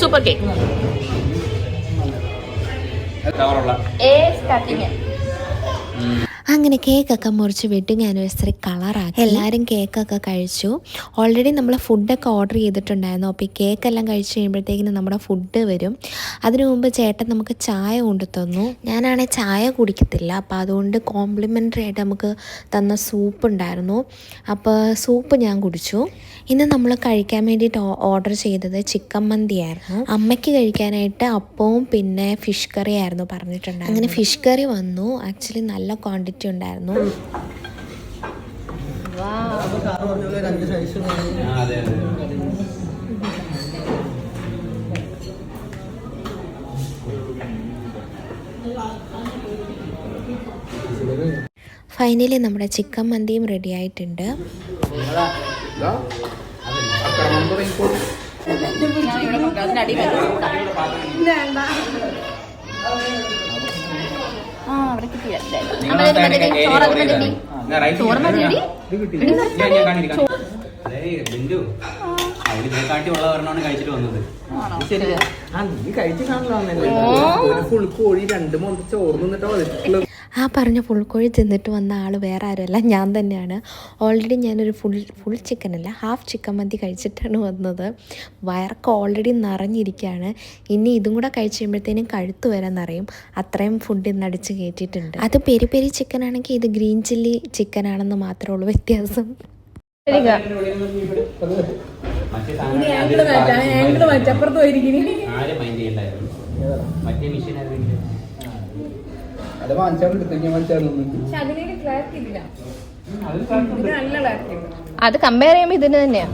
Super cake. അങ്ങനെ കേക്കൊക്കെ മുറിച്ച് വെഡിങ് ആനിവേഴ്സറി കളറാക്കി എല്ലാവരും കേക്കൊക്കെ കഴിച്ചു. ഓൾറെഡി നമ്മൾ ഫുഡൊക്കെ ഓർഡർ ചെയ്തിട്ടുണ്ടായിരുന്നു. അപ്പോൾ ഈ കേക്കെല്ലാം കഴിച്ച് കഴിയുമ്പോഴത്തേക്കിനും നമ്മുടെ ഫുഡ് വരും. അതിനു മുമ്പ് ചേട്ടൻ നമുക്ക് ചായ കൊണ്ടു തന്നു. ഞാനാണെങ്കിൽ ചായ കുടിക്കത്തില്ല, അപ്പോൾ അതുകൊണ്ട് കോംപ്ലിമെൻ്ററി ആയിട്ട് നമുക്ക് തന്ന സൂപ്പ് ഉണ്ടായിരുന്നു. അപ്പോൾ സൂപ്പ് ഞാൻ കുടിച്ചു. ഇന്ന് നമ്മൾ കഴിക്കാൻ വേണ്ടിയിട്ട് ഓർഡർ ചെയ്തത് ചിക്കൻ മന്തിയായിരുന്നു. അമ്മയ്ക്ക് കഴിക്കാനായിട്ട് അപ്പവും പിന്നെ ഫിഷ് കറി ആയിരുന്നു പറഞ്ഞിട്ടുണ്ടായിരുന്നു. അങ്ങനെ ഫിഷ് കറി വന്നു. ആക്ച്വലി നല്ല ക്വാണ്ടിറ്റി ഉണ്ടായിരുന്നു. ഫൈനലി നമ്മുടെ ചിക്കൻ മന്തിയും റെഡി ആയിട്ടുണ്ട്. ആ പറഞ്ഞ ഫുൾ കോഴി തിന്നിട്ട് വന്ന ആൾ വേറെ ആരുമല്ല, ഞാൻ തന്നെയാണ്. ഓൾറെഡി ഞാനൊരു ഫുൾ ചിക്കനല്ല, ഹാഫ് ചിക്കൻ മന്തി കഴിച്ചിട്ടാണ് വന്നത്. വയറൊക്കെ ഓൾറെഡി നിറഞ്ഞിരിക്കുകയാണ്. ഇനി ഇതും കൂടെ കഴിച്ച് കഴിയുമ്പോഴത്തേനും കഴുത്ത് വരാൻ നിറയും. അത്രയും ഫുഡ് ഇന്ന് അടിച്ച് കയറ്റിയിട്ടുണ്ട്. അത് പെരി പെരി ചിക്കൻ ആണെങ്കിൽ ഇത് ഗ്രീൻ ചില്ലി ചിക്കൻ ആണെന്ന് മാത്രമേ ഉള്ളൂ വ്യത്യാസം. അത് കമ്പയർ ചെയ്യുമ്പോ ഇതിന് തന്നെയാ.